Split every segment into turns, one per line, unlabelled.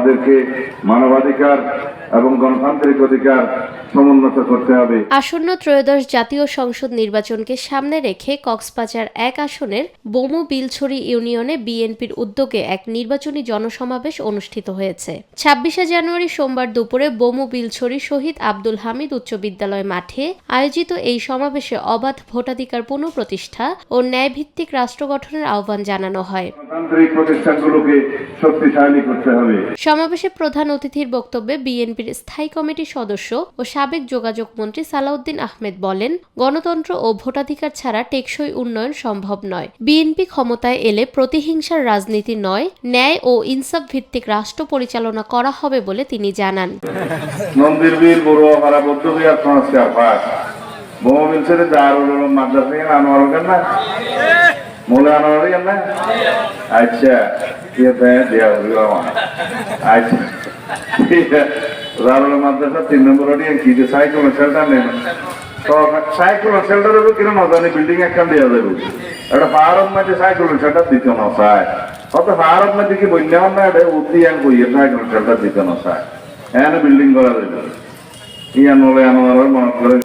আমাদেরকে মানবাধিকার এবং গণতান্ত্রিক অধিকার সমুন্নত করতে হবে।
আসন্ন ত্রয়োদশ জাতীয় সংসদ নির্বাচনকে সামনে রেখে কক্সবাজার ১ আসনের বমু বিলছড়ি ইউনিয়নে বিএনপির উদ্যোগে এক নির্বাচনী জনসমাবেশ অনুষ্ঠিত হয়েছে। ২৬শে জানুয়ারি সোমবার দুপুরে বমু বিলছড়ি শহীদ আব্দুল হামিদ উচ্চ বিদ্যালয় মাঠে আয়োজিত এই সমাবেশে অবাধ ভোটাধিকার পুনঃপ্রতিষ্ঠা ও ন্যায়ভিত্তিক রাষ্ট্র গঠনের আহ্বান জানানো হয়।
গণতান্ত্রিক প্রতিষ্ঠানগুলোকে শক্তিশালী করতে হবে।
সমাবেশে প্রধান অতিথির বক্তব্যে বিএনপির স্থায়ী কমিটির সদস্য ও সাবেক যোগাযোগ মন্ত্রী সালাউদ্দিন আহমেদ বলেন, গণতন্ত্র ও ভোটাধিকার ছাড়া টেকসই উন্নয়ন সম্ভব নয়। বিএনপি ক্ষমতায় এলে প্রতিহিংসার রাজনীতি নয়, ন্যায় ও ইনসাফ ভিত্তিক রাষ্ট্র পরিচালনা করা হবে বলে তিনি জানান।
মন্দির বিল বড়ুয়াপাড়া বৌদ্ধবিহার সংস্কার পাঠ বমু বিলছড়ি দারুল উলুম মাদ্রাসা আনোয়ার না মোলা আনোয়ার না আচ্ছা দেয়া আচ্ছা দারুল মাদ্রাসা ৩ নম্বর কি যে সাইকেল শেল্টার নেই সাইকেল শেল্টারের কিনা নজানি বিল্ডিং একটা দেওয়া যাবে একটা পাহাড়ের মধ্যে সাইকেল শেল্টার দিতে না চায় অত পাহাড়ের মধ্যে কি বন্যা না এটা উদ্দিয়ান বইয়ে সাইকেল শেল্টার দিতে না চায় হ্যাঁ বিল্ডিং করা যাবে।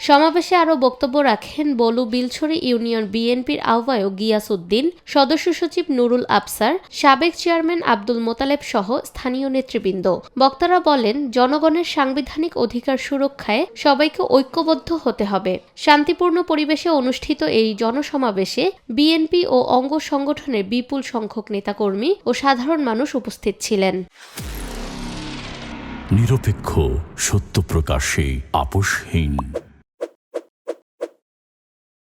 সমাবেশে আরও বক্তব্য রাখেন বলু বিলছড়ি ইউনিয়ন বিএনপির আহ্বায়ক গিয়াস উদ্দিন, সদস্য সচিব নুরুল আফসার, সাবেক চেয়ারম্যান আব্দুল মোতালেব সহ স্থানীয় নেতৃবৃন্দ। বক্তারা বলেন, জনগণের সাংবিধানিক অধিকার সুরক্ষায় সবাইকে ঐক্যবদ্ধ হতে হবে। শান্তিপূর্ণ পরিবেশে অনুষ্ঠিত এই জনসমাবেশে বিএনপি ও অঙ্গ সংগঠনের বিপুল সংখ্যক নেতাকর্মী ও সাধারণ মানুষ উপস্থিত ছিলেন।
নিরপেক্ষ, সত্য প্রকাশে আপোষহীন।